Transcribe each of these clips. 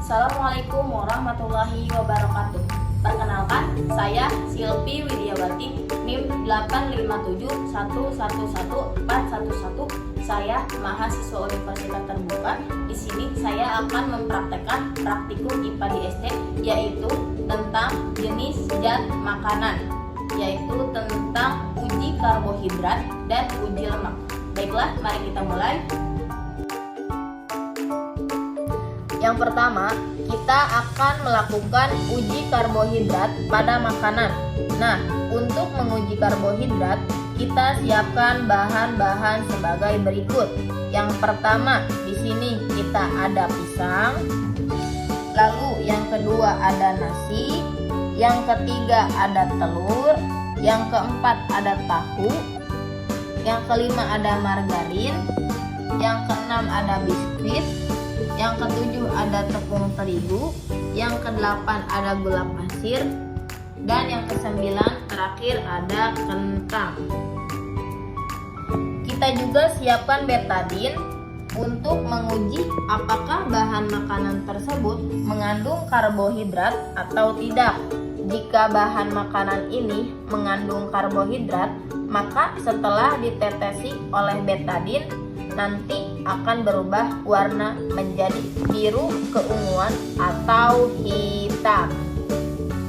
Assalamualaikum warahmatullahi wabarakatuh. Perkenalkan, saya Silpi Widiawati, NIM 857111411. Saya mahasiswa Universitas Terbuka. Di sini saya akan mempraktekkan praktikum IPA di SD, yaitu tentang jenis zat makanan, yaitu tentang uji karbohidrat dan uji lemak. Baiklah, mari kita mulai. Yang pertama, kita akan melakukan uji karbohidrat pada makanan. Nah, untuk menguji karbohidrat, kita siapkan bahan-bahan sebagai berikut. Yang pertama, di sini kita ada pisang. Lalu yang kedua ada nasi. Yang ketiga ada telur. Yang keempat ada tahu. Yang kelima ada margarin. Yang keenam ada biskuit. Yang ketujuh ada tepung terigu. Yang kedelapan ada gula pasir. Dan yang kesembilan terakhir ada kentang. Kita juga siapkan betadin untuk menguji apakah bahan makanan tersebut mengandung karbohidrat atau tidak. Jika bahan makanan ini mengandung karbohidrat, maka setelah ditetesi oleh betadin, nanti akan berubah warna menjadi biru keunguan atau hitam.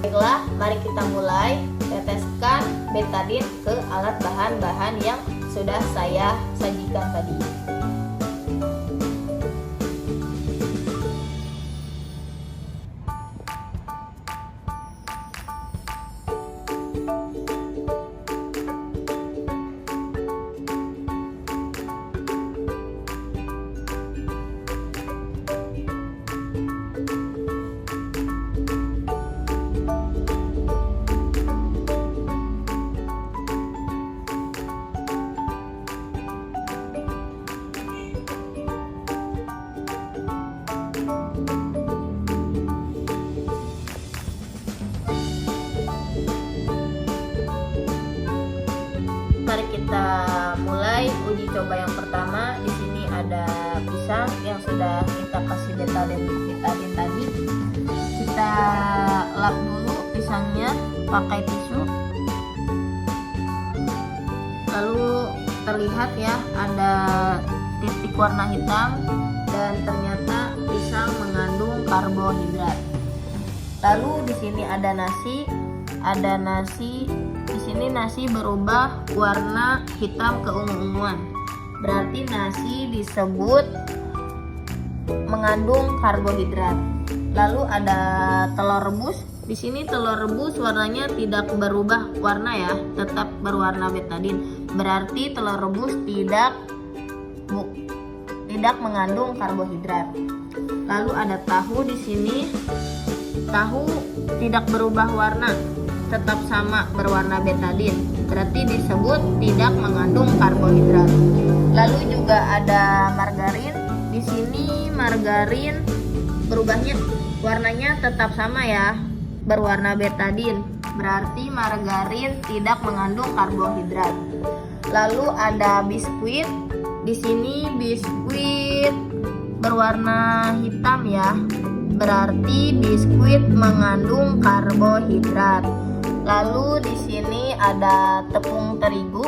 Baiklah, mari kita mulai teteskan betadin ke alat bahan-bahan yang sudah saya sajikan tadi. Mari kita mulai uji coba yang pertama. Di sini ada pisang yang sudah kita kasih betadin tadi. Kita lap dulu pisangnya pakai tisu. Lalu terlihat ya ada titik warna hitam dan ternyata pisang mengandung karbohidrat. Lalu di sini ada nasi. Di sini nasi berubah warna hitam keungu-unguan. Berarti nasi disebut mengandung karbohidrat. Lalu ada telur rebus. Di sini telur rebus warnanya tidak berubah warna ya, tetap berwarna betadin. Berarti telur rebus tidak mengandung karbohidrat. Lalu ada tahu di sini. Tahu tidak berubah warna, tetap sama berwarna betadin. Berarti disebut tidak mengandung karbohidrat. Lalu juga ada margarin. Di sini margarin berubahnya warnanya tetap sama ya, berwarna betadin. Berarti margarin tidak mengandung karbohidrat. Lalu ada biskuit. Di sini biskuit berwarna hitam ya. Berarti biskuit mengandung karbohidrat. Lalu di sini ada tepung terigu.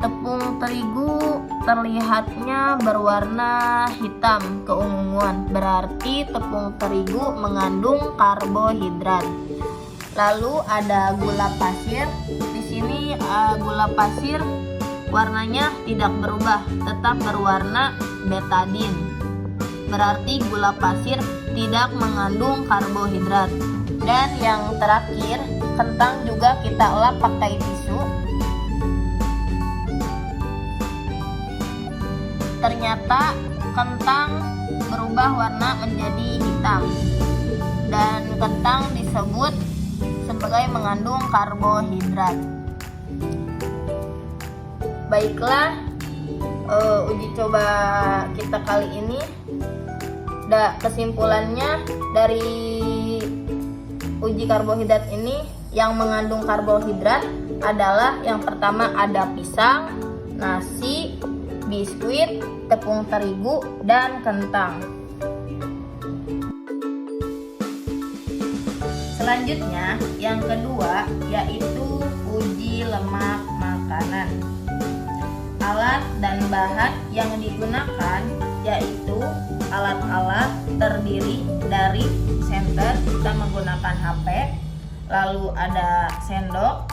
Tepung terigu terlihatnya berwarna hitam keunguan. Berarti tepung terigu mengandung karbohidrat. Lalu ada gula pasir. Di sini gula pasir warnanya tidak berubah, tetap berwarna betadin. Berarti gula pasir tidak mengandung karbohidrat. Dan yang terakhir, kentang juga kita lap pakai tisu. Ternyata kentang berubah warna menjadi hitam. Dan kentang disebut sebagai mengandung karbohidrat. Baiklah, uji coba kita kali ini. Kesimpulannya dari uji karbohidrat ini, yang mengandung karbohidrat adalah yang pertama ada pisang, nasi, biskuit, tepung terigu, dan kentang. Selanjutnya, yang kedua yaitu uji lemak makanan. Alat dan bahan yang digunakan yaitu alat-alat terdiri dari senter, kita menggunakan HP, lalu ada sendok,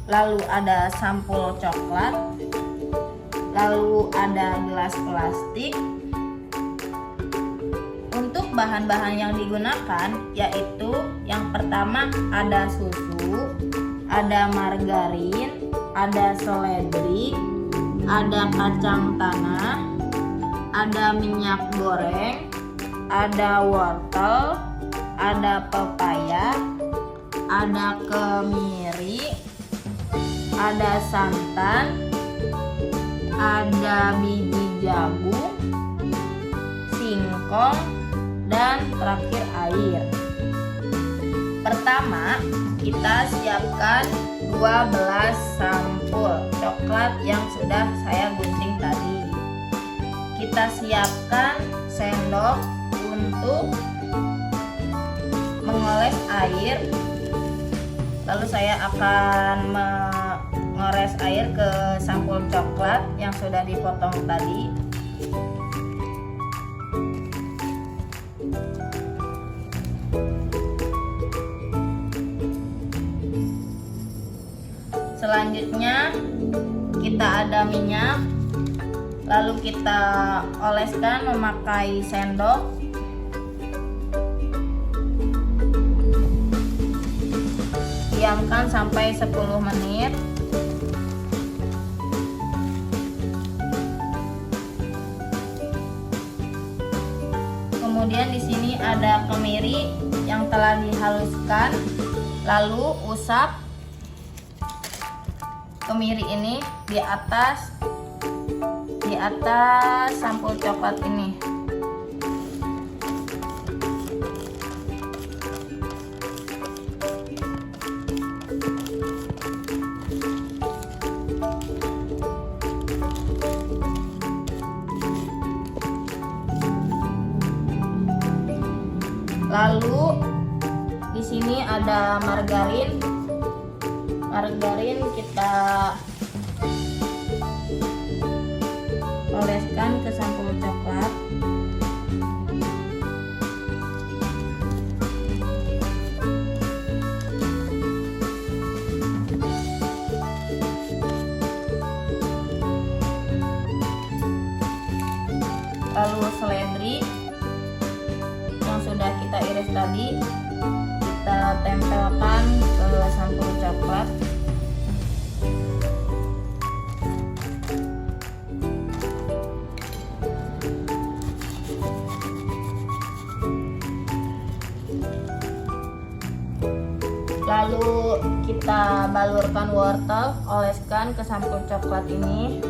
lalu ada sampul coklat, lalu ada gelas plastik. Untuk bahan-bahan yang digunakan yaitu yang pertama ada susu, ada margarin, ada seledri, ada kacang tanah, ada minyak goreng, ada wortel, ada pepaya, ada kemiri, ada santan, ada biji jagung, singkong, dan terakhir air. Pertama, kita siapkan 12 sampul coklat yang sudah saya gunting tadi. Kita siapkan sendok untuk mengoles air. Lalu saya akan mengores air ke sampul coklat yang sudah dipotong tadi. Selanjutnya kita ada minyak, lalu kita oleskan memakai sendok. Diamkan sampai 10 menit. Kemudian di sini ada kemiri yang telah dihaluskan, lalu usap kemiri ini di atas sampul coklat ini. Lalu di sini ada margarin. Margarin kita oleskan ke sampul coklat. Lalu seledri yang sudah kita iris tadi kita tempelkan ke sampul coklat. Lalu kita balurkan wortel, oleskan ke sampul coklat ini.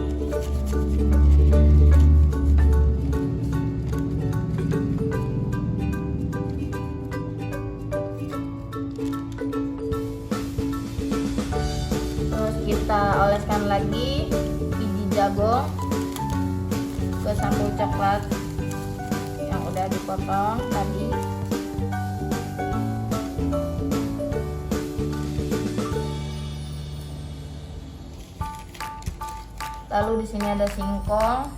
Terus kita oleskan lagi biji jagung ke sampul coklat yang udah dipotong tadi. Lalu di sini ada singkong,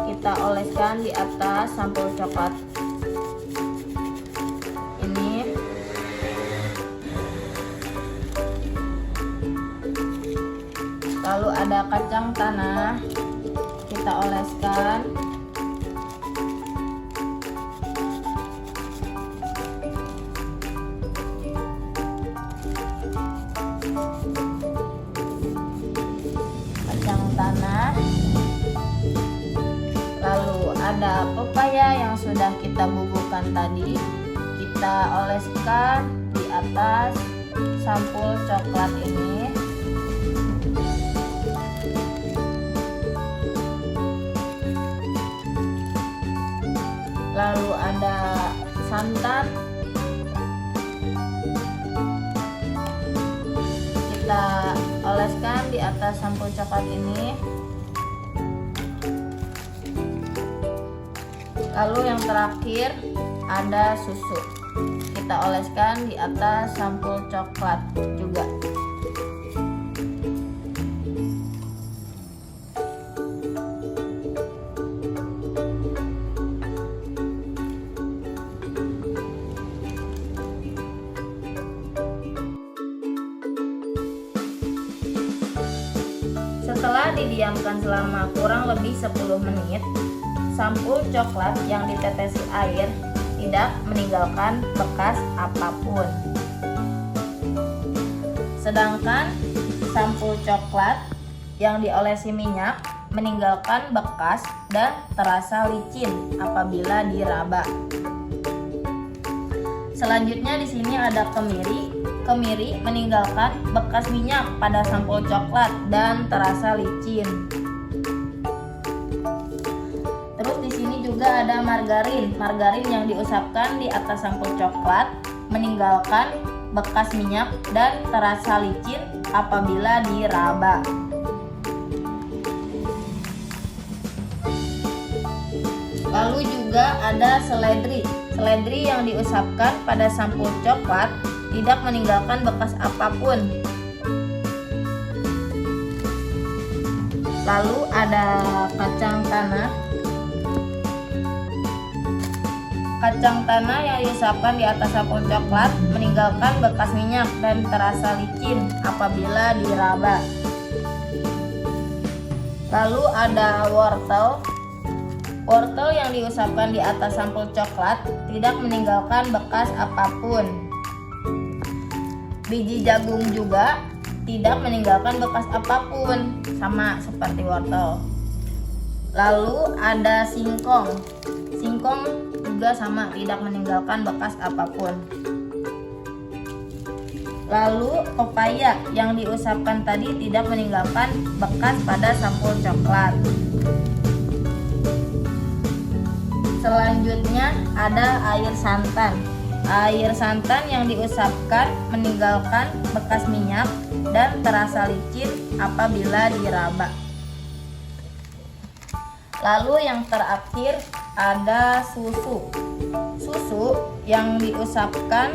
kita oleskan di atas sampul coklat ini. Lalu ada kacang tanah, kita oleskan. Tanah. Lalu ada pepaya yang sudah kita bubuhkan tadi, kita oleskan di atas sampul coklat ini. Lalu ada santan, kita oleskan di atas sampul coklat ini. Lalu yang terakhir ada susu. kita oleskan di atas sampul coklat juga. Setelah didiamkan selama kurang lebih 10 menit, sampul coklat yang ditetesi air tidak meninggalkan bekas apapun. Sedangkan sampul coklat yang diolesi minyak meninggalkan bekas dan terasa licin apabila diraba. Selanjutnya di sini ada kemiri. Kemiri meninggalkan bekas minyak pada sampul coklat dan terasa licin. Terus di sini juga ada margarin. Margarin yang diusapkan di atas sampul coklat meninggalkan bekas minyak dan terasa licin apabila diraba. Lalu juga ada seledri. Seledri yang diusapkan pada sampul coklat tidak meninggalkan bekas apapun. Lalu ada kacang tanah. Kacang tanah yang diusapkan di atas sampul coklat meninggalkan bekas minyak dan terasa licin apabila diraba. Lalu ada wortel. Wortel yang diusapkan di atas sampul coklat tidak meninggalkan bekas apapun. Biji jagung juga tidak meninggalkan bekas apapun, sama seperti wortel. Lalu ada singkong. Singkong juga sama, tidak meninggalkan bekas apapun. Lalu pepaya yang diusapkan tadi tidak meninggalkan bekas pada sampul coklat. Selanjutnya ada air santan. Air santan yang diusapkan meninggalkan bekas minyak dan terasa licin apabila diraba. Lalu yang terakhir ada susu. Susu yang diusapkan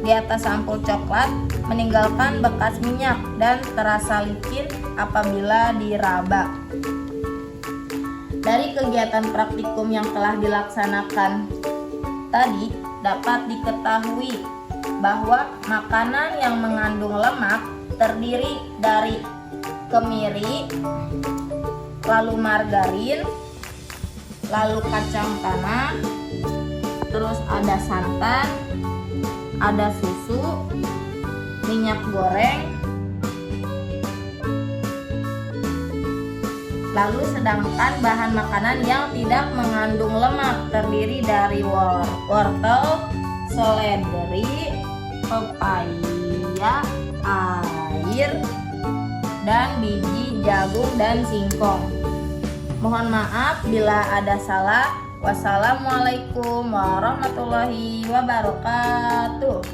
di atas sampul coklat meninggalkan bekas minyak dan terasa licin apabila diraba. Dari kegiatan praktikum yang telah dilaksanakan tadi, dapat diketahui bahwa makanan yang mengandung lemak terdiri dari kemiri, lalu margarin, lalu kacang tanah, terus ada santan, ada susu, minyak goreng. Lalu sedangkan bahan makanan yang tidak mengandung lemak terdiri dari wortel, seledri, pepaya, air, dan biji jagung dan singkong. Mohon maaf bila ada salah. Wassalamualaikum warahmatullahi wabarakatuh.